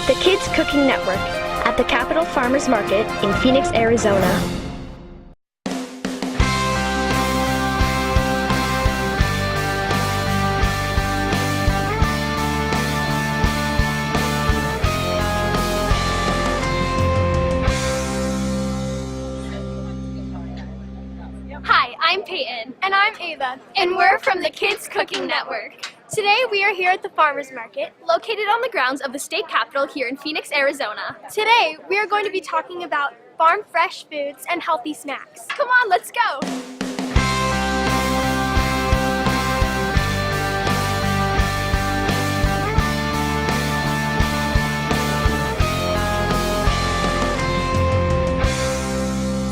The Kids Cooking Network at the Capitol Farmers Market in Phoenix, Arizona. Hi, I'm Peyton. And I'm Ava. And we're from the Kids Cooking Network. Today we are here at the Farmers Market, located on the grounds of the state capitol here in Phoenix, Arizona. Today we are going to be talking about farm fresh foods and healthy snacks. Come on, let's go!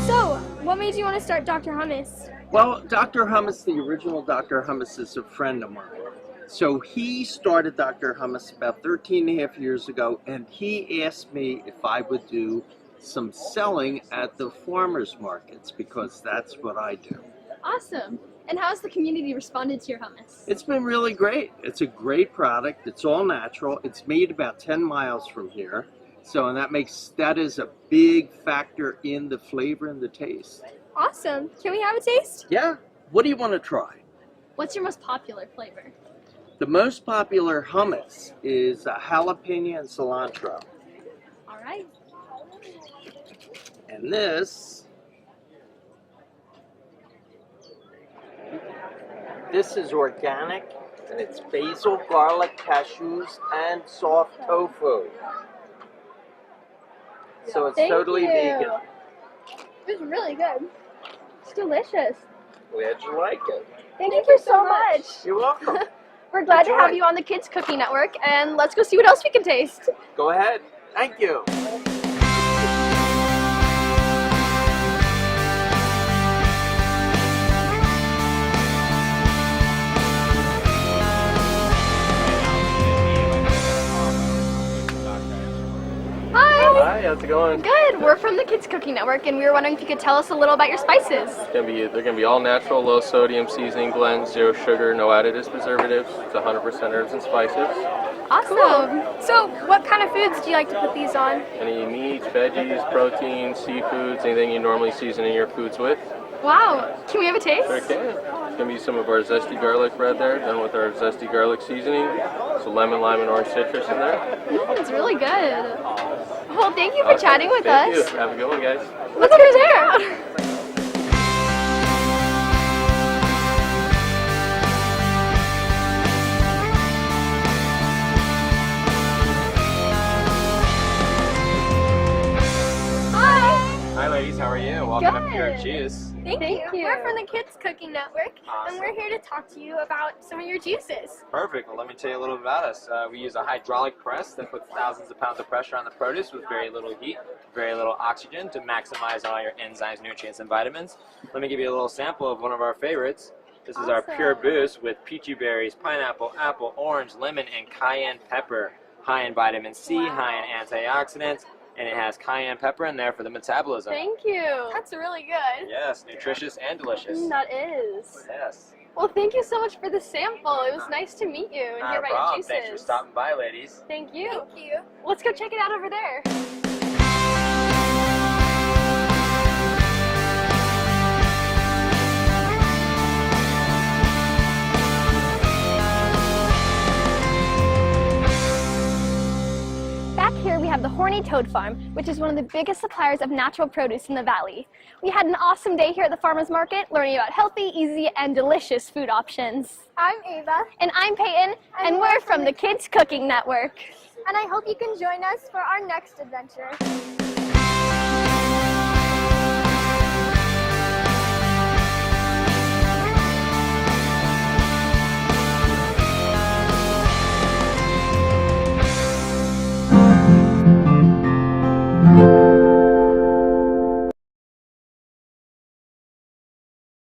So, what made you want to start Dr. Hummus? Well, Dr. Hummus, the original Dr. Hummus, is a friend of mine. So he started Dr. Hummus about 13 and a half years ago, and he asked me if I would do some selling at the farmers markets, because that's what I do. Awesome. And how has the community responded to your hummus? It's been really great. It's a great product. It's all natural. It's made about 10 miles from here. So, and that is a big factor in the flavor and the taste. Awesome. Can we have a taste? Yeah. What do you want to try? What's your most popular flavor? The most popular hummus is jalapeno and cilantro. All right. And this is organic, and it's basil, garlic, cashews, and soft tofu. So it's totally vegan. It's really good. It's delicious. Glad you like it. Thank you so much. You're welcome. We're glad to Enjoy. have you on the Kids Cooking Network, and let's go see what else we can taste. Go ahead. Thank you. Hi. Hi, how's it going? Good. We're from the Kids Cooking Network, and we were wondering if you could tell us a little about your spices. They're gonna be all natural, low sodium seasoning blends, zero sugar, no additives, preservatives. It's 100% herbs and spices. Awesome. Cool. So, what kind of foods do you like to put these on? Any meats, veggies, proteins, seafoods, anything you normally season in your foods with. Wow. Can we have a taste? Sure can. It's gonna be some of our zesty garlic bread there, done with our zesty garlic seasoning. So lemon, lime, and orange citrus in there. It's really good. Well, thank you for chatting with us. Thank you. Have a good one, guys. Let's go there. Hi ladies, how are you? Welcome up here at Juice. Thank you. We're from the Kids Cooking Network, and we're here to talk to you about some of your juices. Perfect. Well, let me tell you a little bit about us. We use a hydraulic press that puts thousands of pounds of pressure on the produce with very little heat, very little oxygen to maximize all your enzymes, nutrients, and vitamins. Let me give you a little sample of one of our favorites. This is our Pure Boost with peachy berries, pineapple, apple, orange, lemon, and cayenne pepper. High in vitamin C, high in antioxidants, and it has cayenne pepper in there for the metabolism. Thank you. That's really good. Yes, nutritious and delicious. That is. Yes. Well, thank you so much for the sample. It was nice to meet you and Not hear a about your problem. juices. Thanks for stopping by, ladies. Thank you. Thank you. Let's go check it out over there. Back here we have the Horny Toad Farm, which is one of the biggest suppliers of natural produce in the valley. We had an awesome day here at the farmers market learning about healthy, easy, and delicious food options. I'm Ava. And I'm Peyton, and we're from the Kids Cooking Network. And I hope you can join us for our next adventure.